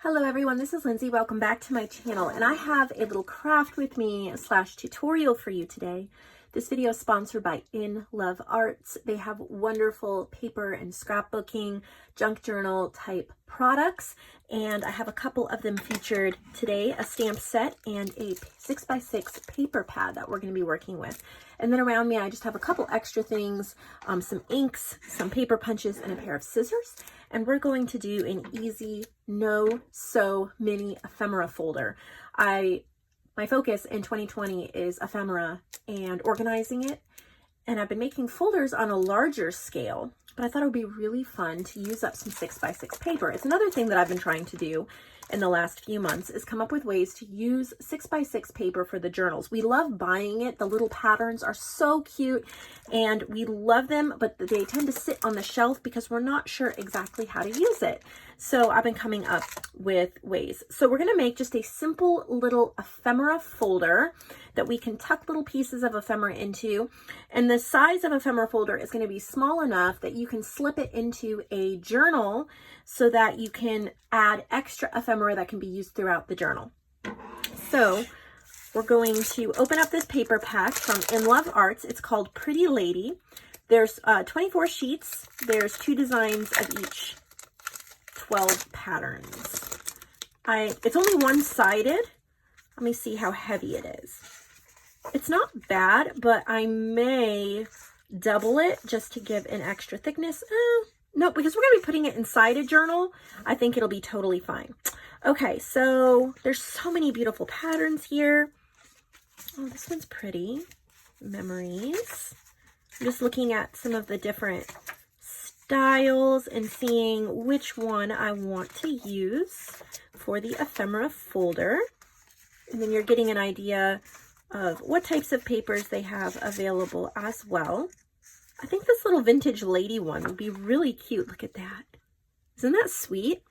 Hello everyone, this is Lindsay. Welcome back to my channel, and I have a little craft with me / tutorial for you today. This video is sponsored by In Love Arts. They have wonderful paper and scrapbooking, junk journal type products, and I have a couple of them featured today, a stamp set and a 6x6 paper pad that we're going to be working with. And then around me, I just have a couple extra things, some inks, some paper punches, and a pair of scissors. And we're going to do an easy no-sew mini ephemera folder. My focus in 2020 is ephemera and organizing it. And I've been making folders on a larger scale, but I thought it would be really fun to use up some 6x6 paper. It's another thing that I've been trying to do in the last few months is come up with ways to use 6x6 paper for the journals. We love buying it. The little patterns are so cute and we love them, but they tend to sit on the shelf because we're not sure exactly how to use it. So I've been coming up with ways. So we're going to make just a simple little ephemera folder that we can tuck little pieces of ephemera into. And the size of ephemera folder is going to be small enough that you can slip it into a journal so that you can add extra ephemera that can be used throughout the journal. So we're going to open up this paper pack from In Love Arts. It's called Pretty Lady. There's 24 sheets. There's 2 designs of each 12 patterns. It's only one-sided. Let me see how heavy it is. It's not bad, but I may double it just to give an extra thickness. No, because we're going to be putting it inside a journal. I think it'll be totally fine. Okay, so there's so many beautiful patterns here. Oh, this one's pretty. Memories. I'm just looking at some of the different styles and seeing which one I want to use for the ephemera folder. And then you're getting an idea of what types of papers they have available as well. I think this little vintage lady one would be really cute. Look at that. Isn't that sweet?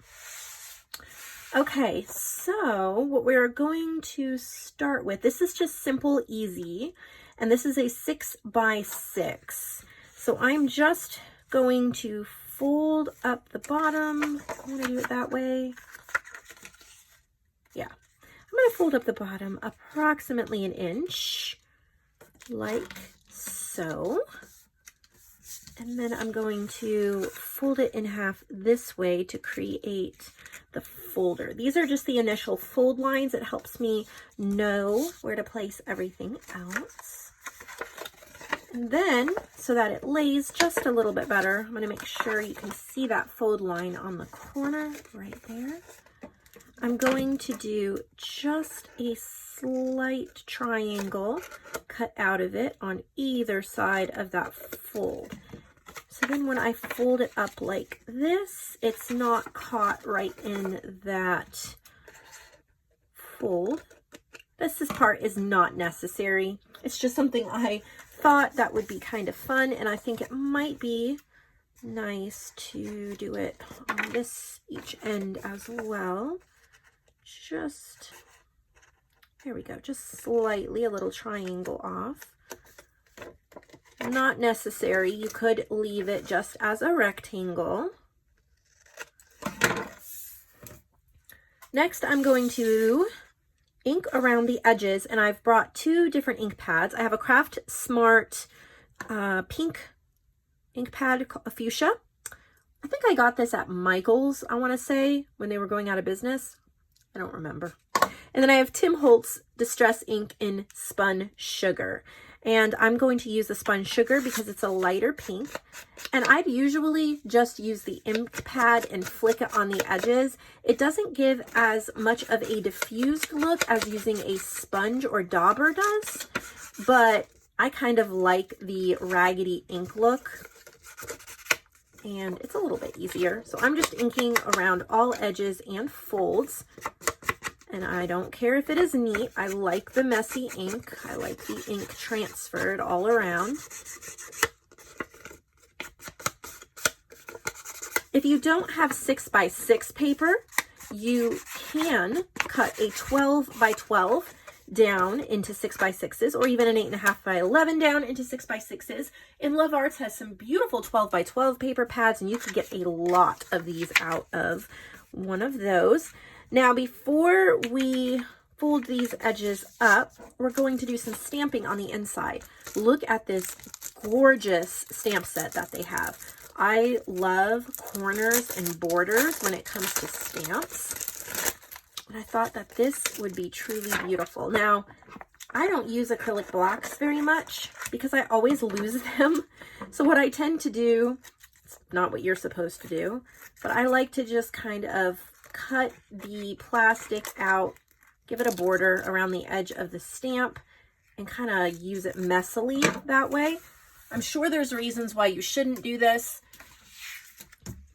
Okay, so what we're going to start with, this is just simple, easy, and this is a 6x6. So I'm just going to fold up the bottom. I want to do it that way. Yeah, I'm going to fold up the bottom approximately an inch, like so. And then I'm going to fold it in half this way to create the folder. These are just the initial fold lines. It helps me know where to place everything else. And then, so that it lays just a little bit better, I'm going to make sure you can see that fold line on the corner right there. I'm going to do just a slight triangle cut out of it on either side of that fold. So then when I fold it up like this, it's not caught right in that fold. This part is not necessary. It's just something I thought that would be kind of fun, and I think it might be nice to do it on this each end as well. Just, there we go, just slightly a little triangle off. Not necessary. You could leave it just as a rectangle. Next, I'm going to ink around the edges, and I've brought 2 different ink pads. I have a Craft Smart pink ink pad, a fuchsia. I think I got this at Michael's, I want to say, when they were going out of business. I don't remember. And then I have Tim Holtz Distress Ink in Spun Sugar. And I'm going to use the Spun Sugar because it's a lighter pink. And I'd usually just use the ink pad and flick it on the edges. It doesn't give as much of a diffused look as using a sponge or dauber does, but I kind of like the raggedy ink look. And it's a little bit easier. So I'm just inking around all edges and folds. And I don't care if it is neat. I like the messy ink. I like the ink transferred all around. If you don't have 6x6 paper, you can cut a 12x12. down into 6x6s, or even an 8.5 by 11 down into 6x6s. In Love Arts has some beautiful 12 by 12 paper pads, and you can get a lot of these out of one of those. Now, before we fold these edges up, we're going to do some stamping on the inside. Look at this gorgeous stamp set that they have. I love corners and borders when it comes to stamps, and I thought that this would be truly beautiful. Now, I don't use acrylic blocks very much because I always lose them. So what I tend to do, it's not what you're supposed to do, but I like to just kind of cut the plastic out, give it a border around the edge of the stamp, and kind of use it messily that way. I'm sure there's reasons why you shouldn't do this,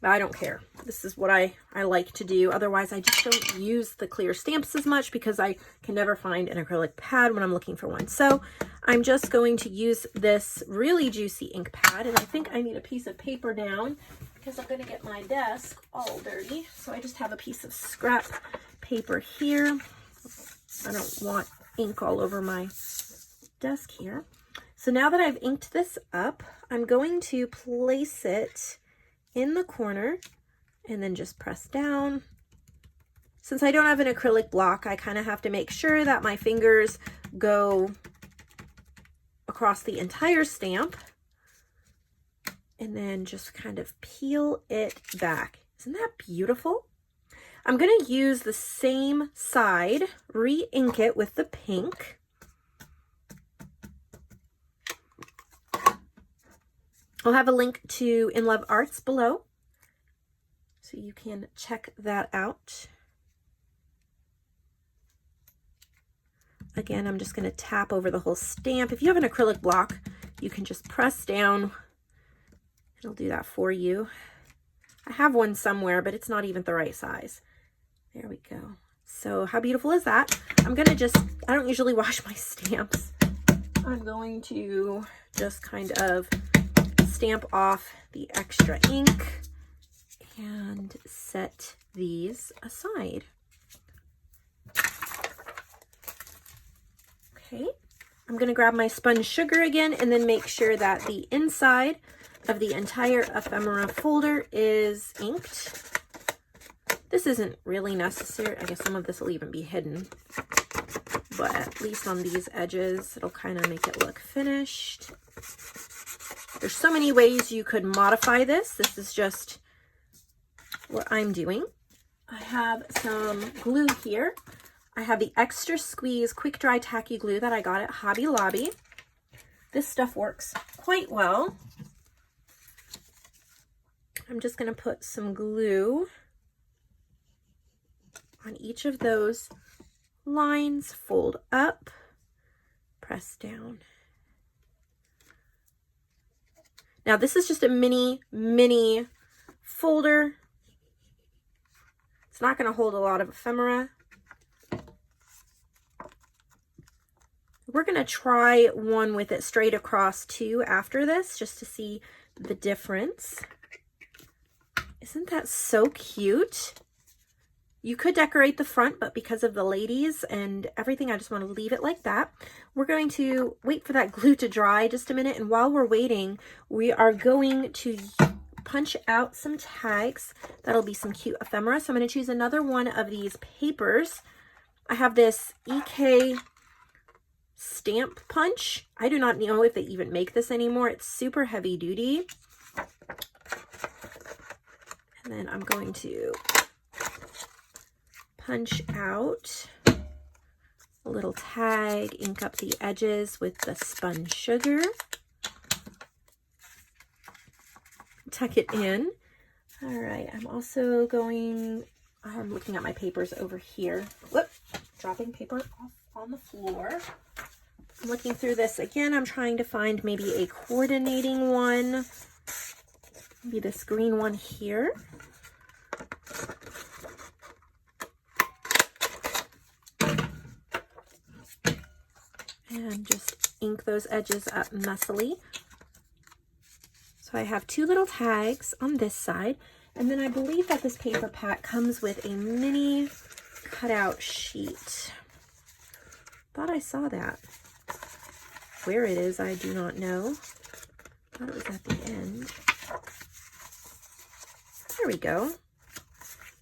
but I don't care. This is what I like to do. Otherwise, I just don't use the clear stamps as much because I can never find an acrylic pad when I'm looking for one. So I'm just going to use this really juicy ink pad, and I think I need a piece of paper down because I'm going to get my desk all dirty. So I just have a piece of scrap paper here. I don't want ink all over my desk here. So now that I've inked this up, I'm going to place it in the corner and then just press down. Since I don't have an acrylic block, I kind of have to make sure that my fingers go across the entire stamp and then just kind of peel it back. Isn't that beautiful? I'm going to use the same side, re-ink it with the pink. I'll have a link to In Love Arts below, so you can check that out. Again, I'm just going to tap over the whole stamp. If you have an acrylic block, you can just press down. It'll do that for you. I have one somewhere, but it's not even the right size. There we go. So how beautiful is that? I'm going to just, I don't usually wash my stamps. I'm going to just kind of stamp off the extra ink and set these aside. Okay, I'm going to grab my sponge sugar again and then make sure that the inside of the entire ephemera folder is inked. This isn't really necessary. I guess some of this will even be hidden, but at least on these edges, it'll kind of make it look finished. There's so many ways you could modify this. This is just what I'm doing. I have some glue here. I have the Extra Squeeze Quick Dry Tacky Glue that I got at Hobby Lobby. This stuff works quite well. I'm just going to put some glue on each of those lines, fold up, press down. Now this is just a mini folder. It's not going to hold a lot of ephemera. We're going to try one with it straight across too after this, just to see the difference. Isn't that so cute? You could decorate the front, but because of the ladies and everything, I just want to leave it like that. We're going to wait for that glue to dry just a minute. And while we're waiting, we are going to punch out some tags. That'll be some cute ephemera. So I'm going to choose another one of these papers. I have this EK stamp punch. I do not know if they even make this anymore. It's super heavy duty. And then I'm going to punch out a little tag, ink up the edges with the spun sugar, tuck it in. All right, I'm also going, I'm looking at my papers over here. Whoop, dropping paper off on the floor. I'm looking through this again. I'm trying to find maybe a coordinating one. Maybe this green one here. And just ink those edges up messily. So I have two little tags on this side, and then I believe that this paper pack comes with a mini cutout sheet. Thought I saw that. Where it is, I do not know. Thought it was at the end. There we go.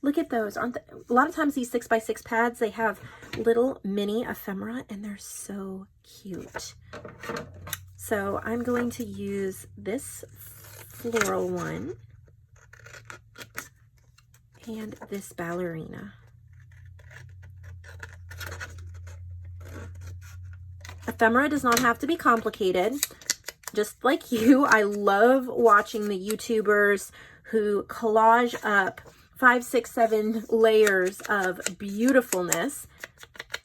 Look at those. Aren't they? A lot of times these 6x6 pads, they have little mini ephemera and they're so cute. So I'm going to use this floral one and this ballerina. Ephemera does not have to be complicated. Just like you, I love watching the YouTubers who collage up 5, 6, 7 layers of beautifulness.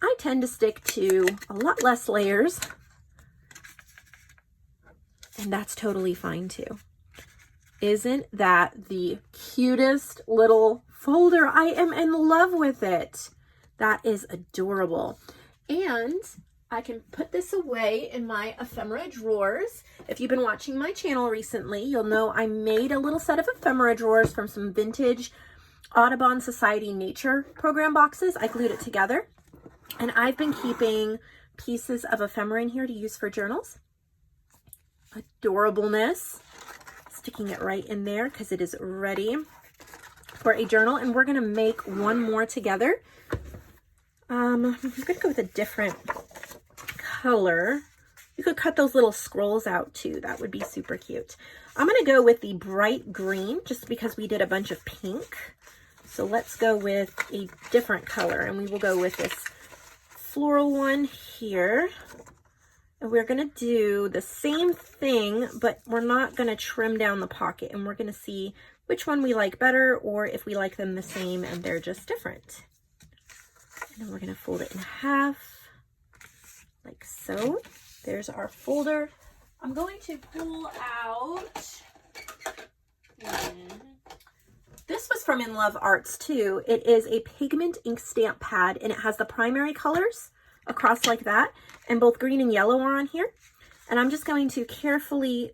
I tend to stick to a lot less layers, and that's totally fine too. Isn't that the cutest little folder? I am in love with it. That is adorable. And I can put this away in my ephemera drawers. If you've been watching my channel recently, you'll know I made a little set of ephemera drawers from some vintage Audubon Society Nature program boxes. I glued it together, and I've been keeping pieces of ephemera in here to use for journals. Adorableness. Sticking it right in there because it is ready for a journal, and we're going to make one more together. I'm going to go with a different color. You could cut those little scrolls out too. That would be super cute. I'm going to go with the bright green just because we did a bunch of pink. So let's go with a different color, and we will go with this floral one here. And we're going to do the same thing, but we're not going to trim down the pocket, and we're going to see which one we like better or if we like them the same and they're just different. And then we're going to fold it in half like so. There's our folder. I'm going to pull out, this was from In Love Arts too. It is a pigment ink stamp pad, and it has the primary colors across like that, and both green and yellow are on here. And I'm just going to carefully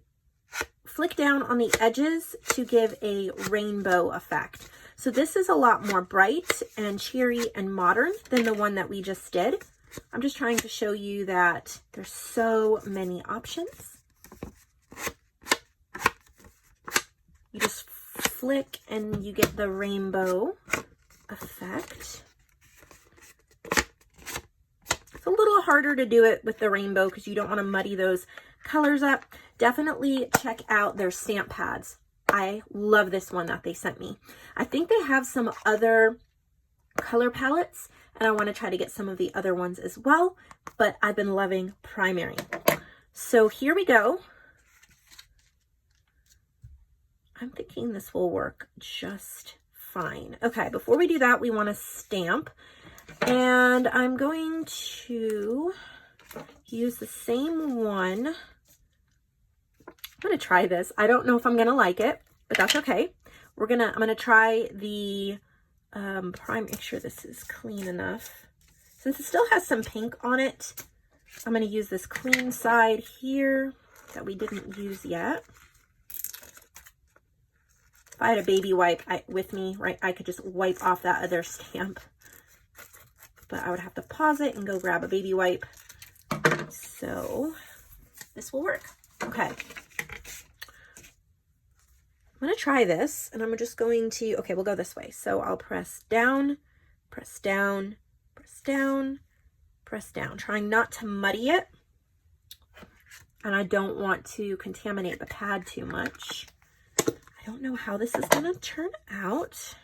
flick down on the edges to give a rainbow effect. So this is a lot more bright and cheery and modern than the one that we just did. I'm just trying to show you that there's so many options. You just flick and you get the rainbow effect. It's a little harder to do it with the rainbow because you don't want to muddy those colors up. Definitely check out their stamp pads. I love this one that they sent me. I think they have some other color palettes, and I want to try to get some of the other ones as well, but I've been loving primary. So here we go. I'm thinking this will work just fine. Okay, before we do that, we want to stamp, and I'm going to use the same one. I'm going to try this. I don't know if I'm going to like it, but that's okay. I'm going to try the make sure this is clean enough. Since it still has some pink on it, I'm going to use this clean side here that we didn't use yet. If I had a baby wipe with me, right, I could just wipe off that other stamp. But I would have to pause it and go grab a baby wipe. So this will work. Okay. I'm going to try this, and I'm just going to, okay, we'll go this way. So I'll press down, press down, press down, press down, trying not to muddy it. And I don't want to contaminate the pad too much. I don't know how this is going to turn out.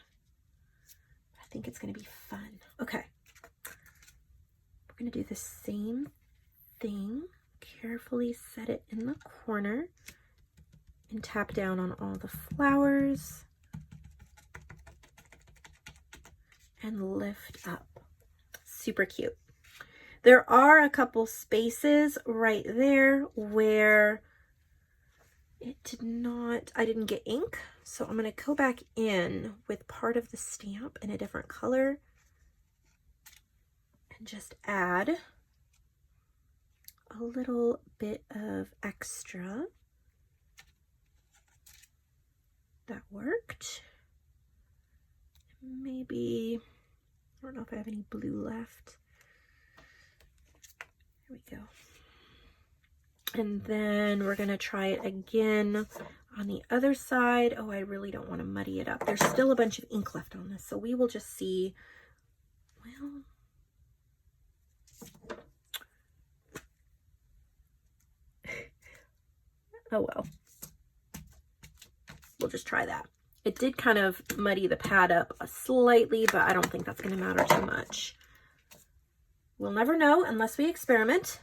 I think it's going to be fun. Okay. We're going to do the same thing. Carefully set it in the corner and tap down on all the flowers and lift up. Super cute. There are a couple spaces right there where I didn't get ink. So I'm going to go back in with part of the stamp in a different color and just add a little bit of extra. That worked. Maybe, I don't know if I have any blue left. There we go. And then we're going to try it again on the other side. Oh, I really don't want to muddy it up. There's still a bunch of ink left on this, so we will just see. Well, oh well. We'll just try that. It did kind of muddy the pad up slightly, but I don't think that's going to matter too much. We'll never know unless we experiment.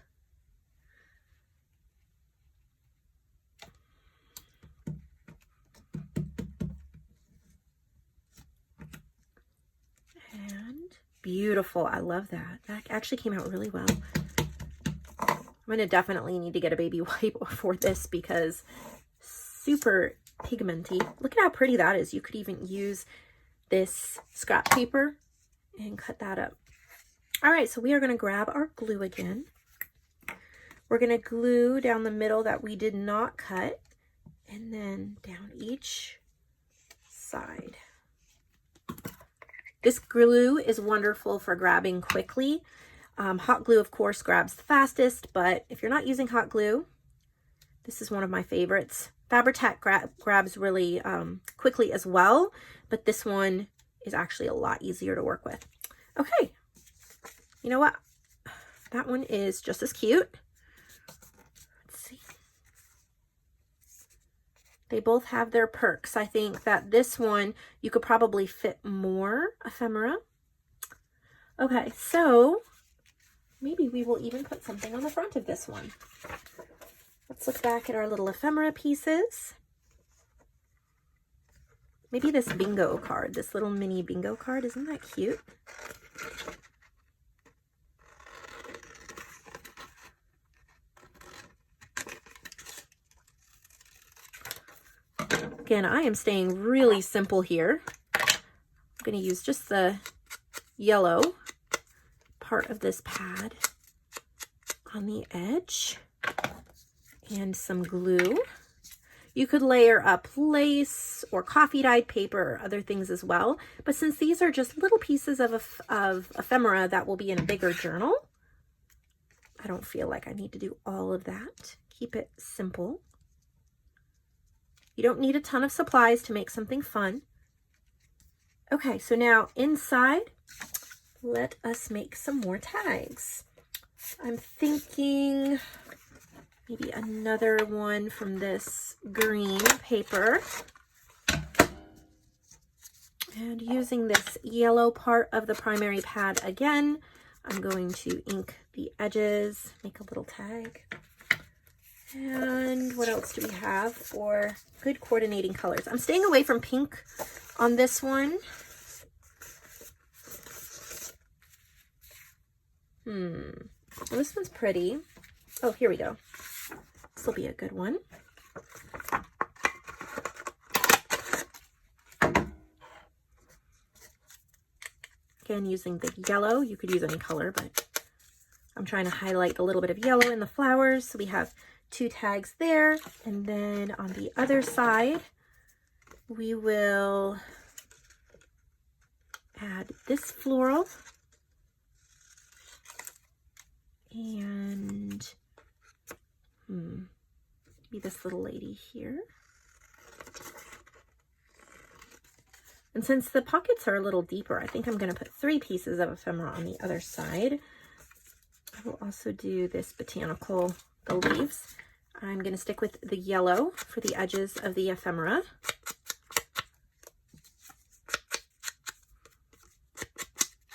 And beautiful. I love that. That actually came out really well. I'm going to definitely need to get a baby wipe for this because super pigmenty. Look at how pretty that is. You could even use this scrap paper and cut that up. All right, so we are going to grab our glue again. We're going to glue down the middle that we did not cut, and then down each side. This glue is wonderful for grabbing quickly. Hot glue, of course, grabs the fastest, but if you're not using hot glue, this is one of my favorites. Fabri-Tac grabs really quickly as well, but this one is actually a lot easier to work with. Okay, you know what? That one is just as cute. Let's see. They both have their perks. I think that this one, you could probably fit more ephemera. Okay, so maybe we will even put something on the front of this one. Let's look back at our little ephemera pieces. Maybe this bingo card, this little mini bingo card, isn't that cute? Again, I am staying really simple here. I'm going to use just the yellow part of this pad on the edge and some glue. You could layer up lace or coffee dyed paper or other things as well. But since these are just little pieces of ephemera that will be in a bigger journal, I don't feel like I need to do all of that. Keep it simple. You don't need a ton of supplies to make something fun. Okay, so now inside, let us make some more tags. I'm thinking maybe another one from this green paper. And using this yellow part of the primary pad again, I'm going to ink the edges, make a little tag. And what else do we have for good coordinating colors? I'm staying away from pink on this one. Well, this one's pretty. Oh, here we go. This will be a good one. Again, using the yellow. You could use any color, but I'm trying to highlight a little bit of yellow in the flowers. So we have 2 tags there, and then on the other side we will add this floral and maybe this little lady here. And since the pockets are a little deeper, I think I'm going to put 3 pieces of ephemera on the other side. I will also do this botanical, the leaves. I'm going to stick with the yellow for the edges of the ephemera.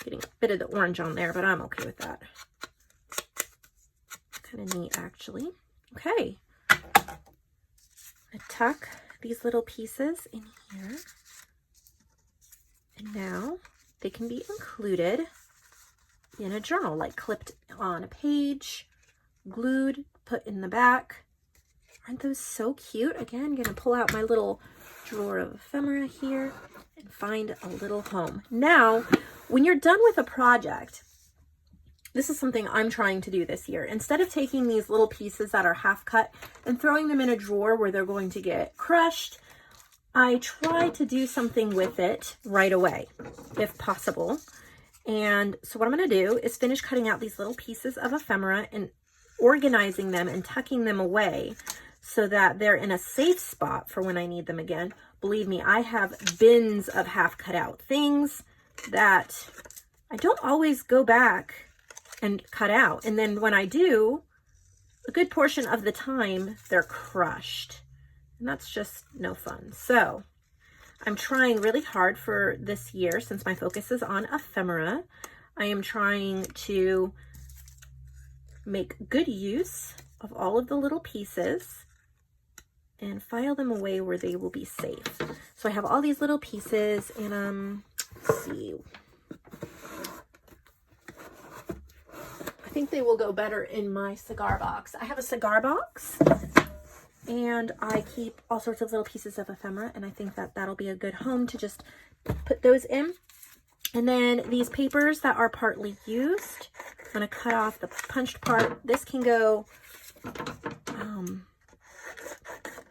Getting a bit of the orange on there, but I'm okay with that. Kind of neat, actually. Okay. I tuck these little pieces in here. And now they can be included in a journal, like clipped on a page, glued, put in the back. Aren't those so cute? Again, I'm going to pull out my little drawer of ephemera here and find a little home. Now, when you're done with a project, this is something I'm trying to do this year. Instead of taking these little pieces that are half cut and throwing them in a drawer where they're going to get crushed, I try to do something with it right away, if possible. And so what I'm going to do is finish cutting out these little pieces of ephemera, and organizing them and tucking them away so that they're in a safe spot for when I need them again. Believe me, I have bins of half cut out things that I don't always go back and cut out. And then when I do, a good portion of the time, they're crushed. And that's just no fun. So I'm trying really hard for this year, since my focus is on ephemera. I am trying to make good use of all of the little pieces and file them away where they will be safe. So I have all these little pieces, and let's see. I think they will go better in my cigar box. I have a cigar box, and I keep all sorts of little pieces of ephemera, and I think that that'll be a good home to just put those in. And then these papers that are partly used, I'm going to cut off the punched part. This can go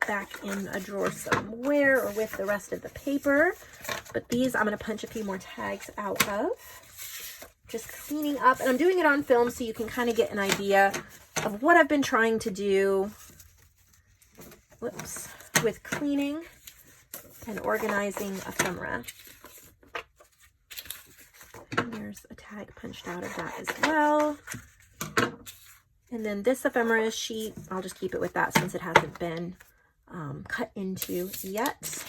back in a drawer somewhere or with the rest of the paper. But these I'm going to punch a few more tags out of. Just cleaning up. And I'm doing it on film so you can kind of get an idea of what I've been trying to do. Whoops. With cleaning and organizing ephemera. And there's a tag punched out of that as well. And then this ephemera sheet, I'll just keep it with that since it hasn't been cut into yet.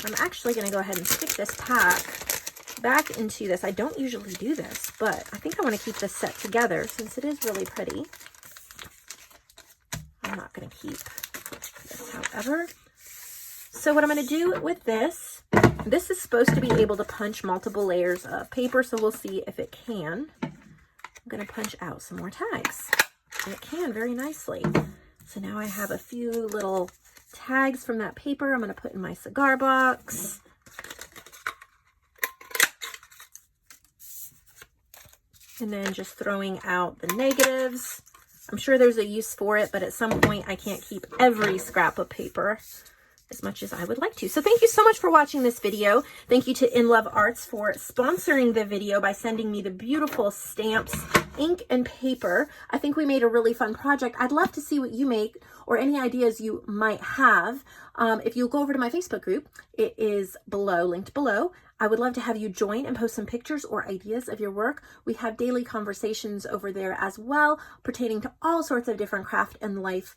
I'm actually going to go ahead and stick this pack back into this. I don't usually do this, but I think I want to keep this set together since it is really pretty. I'm not going to keep this, however. So what I'm going to do with this is supposed to be able to punch multiple layers of paper, so we'll see if it can. I'm going to punch out some more tags, and it can very nicely. So now I have a few little tags from that paper I'm going to put in my cigar box. And then just throwing out the negatives. I'm sure there's a use for it, but at some point I can't keep every scrap of paper as much as I would like to. So thank you so much for watching this video. Thank you to In Love Arts for sponsoring the video by sending me the beautiful stamps, ink, and paper. I think we made a really fun project. I'd love to see what you make or any ideas you might have. If you'll go over to my Facebook group, it is below, linked below. I would love to have you join and post some pictures or ideas of your work. We have daily conversations over there as well, pertaining to all sorts of different craft and life,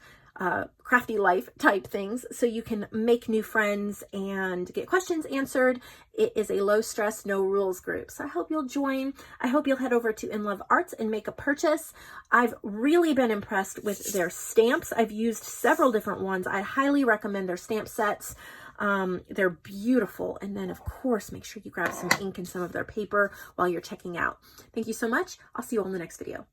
crafty life type things, so you can make new friends and get questions answered. It is a low stress, no rules group. So I hope you'll join. I hope you'll head over to In Love Arts and make a purchase. I've really been impressed with their stamps. I've used several different ones. I highly recommend their stamp sets. They're beautiful. And then of course, make sure you grab some ink and some of their paper while you're checking out. Thank you so much. I'll see you all in the next video.